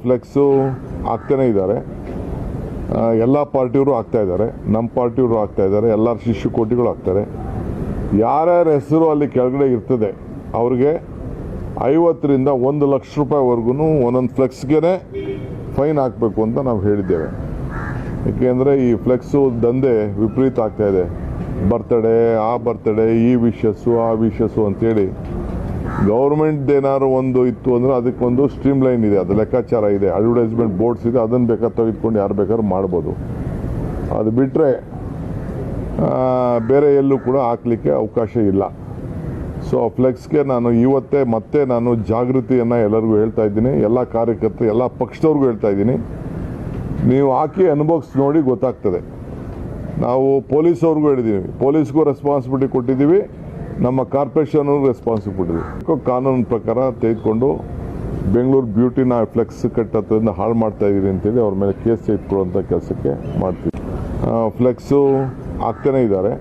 Flakes ಆಗ್ತಾನೇ ಇದ್ದಾರೆ. ಎಲ್ಲ ಪಾರ್ಟಿಯವರು ಆಗ್ತಾ ಇದ್ದಾರೆ, ನಮ್ಮ ಪಾರ್ಟಿಯವರು ಆಗ್ತಾ ಇದ್ದಾರೆ, ಎಲ್ಲರ ಶಿಷ್ಯಕೋಟಿಗಳು ಆಗ್ತಾರೆ. ಯಾರ್ಯಾರ ಹೆಸರು ಅಲ್ಲಿ ಕೆಳಗಡೆ ಇರ್ತದೆ ಅವ್ರಿಗೆ 50ರಿಂದ 1 ಲಕ್ಷ ರೂಪಾಯಿವರೆಗೂ ಒಂದೊಂದು ಫ್ಲೆಕ್ಸ್ಗೆ ಫೈನ್ ಹಾಕಬೇಕು ಅಂತ ನಾವು ಹೇಳಿದ್ದೇವೆ. ಏಕೆಂದರೆ ಈ ಫ್ಲೆಕ್ಸು ದಂಧೆ ವಿಪರೀತ ಆಗ್ತಾ ಇದೆ. ಬರ್ತಡೇ, ಆ ಬರ್ತಡೇ, ಈ ವಿಶಸ್ಸು, ಆ ವಿಶಸ್ಸು ಅಂತೇಳಿ ಗೌರ್ಮೆಂಟ್ ಏನಾದ್ರು ಒಂದು ಇತ್ತು ಅಂದರೆ ಅದಕ್ಕೊಂದು ಸ್ಟ್ರೀಮ್ ಲೈನ್ ಇದೆ, ಅದು ಲೆಕ್ಕಾಚಾರ ಇದೆ, ಅಡ್ವರ್ಟೈಸ್ಮೆಂಟ್ ಬೋರ್ಡ್ಸ್ ಇದೆ, ಅದನ್ನು ಬೇಕಾದ್ರೆ ತೆಗೆದುಕೊಂಡು ಯಾರು ಬೇಕಾದ್ರೂ ಮಾಡ್ಬೋದು. ಅದು ಬಿಟ್ಟರೆ ಬೇರೆ ಎಲ್ಲೂ ಕೂಡ ಹಾಕಲಿಕ್ಕೆ ಅವಕಾಶ ಇಲ್ಲ. ಸೊ ಫ್ಲೆಕ್ಸ್ಗೆ ನಾನು ಇವತ್ತೇ ಮತ್ತೆ ನಾನು ಜಾಗೃತಿಯನ್ನು ಎಲ್ಲರಿಗೂ ಹೇಳ್ತಾ ಇದ್ದೀನಿ, ಎಲ್ಲ ಕಾರ್ಯಕರ್ತರು, ಎಲ್ಲ ಪಕ್ಷದವ್ರಿಗೂ ಹೇಳ್ತಾ ಇದ್ದೀನಿ. ನೀವು ಹಾಕಿ ಅನುಭವಿಸಿ ನೋಡಿ ಗೊತ್ತಾಗ್ತದೆ. ನಾವು ಪೊಲೀಸವ್ರಿಗೂ ಹೇಳಿದ್ದೀವಿ, ಪೊಲೀಸ್ಗೂ ರೆಸ್ಪಾನ್ಸಿಬಿಲಿಟಿ ಕೊಟ್ಟಿದ್ದೀವಿ, ನಮ್ಮ ಕಾರ್ಪೊರೇಷನ್ಗೂ ರೆಸ್ಪಾನ್ಸಿಬಿಲಿಟಿ ಕಾನೂನು ಪ್ರಕಾರ ತೆಗೆದುಕೊಂಡು ಬೆಂಗಳೂರು ಬ್ಯೂಟಿನ ಫ್ಲೆಕ್ಸ್ ಕಟ್ಟೋದ್ರಿಂದ ಹಾಳು ಮಾಡ್ತಾ ಇದ್ದೀರಿ ಅಂತೇಳಿ ಅವ್ರ ಮೇಲೆ ಕೇಸ್ ತೆಗೆದುಕೊಳ್ಳುವಂಥ ಕೆಲಸಕ್ಕೆ ಮಾಡ್ತೀವಿ. ಫ್ಲೆಕ್ಸು ಆಗ್ತಾನೇ ಇದ್ದಾರೆ.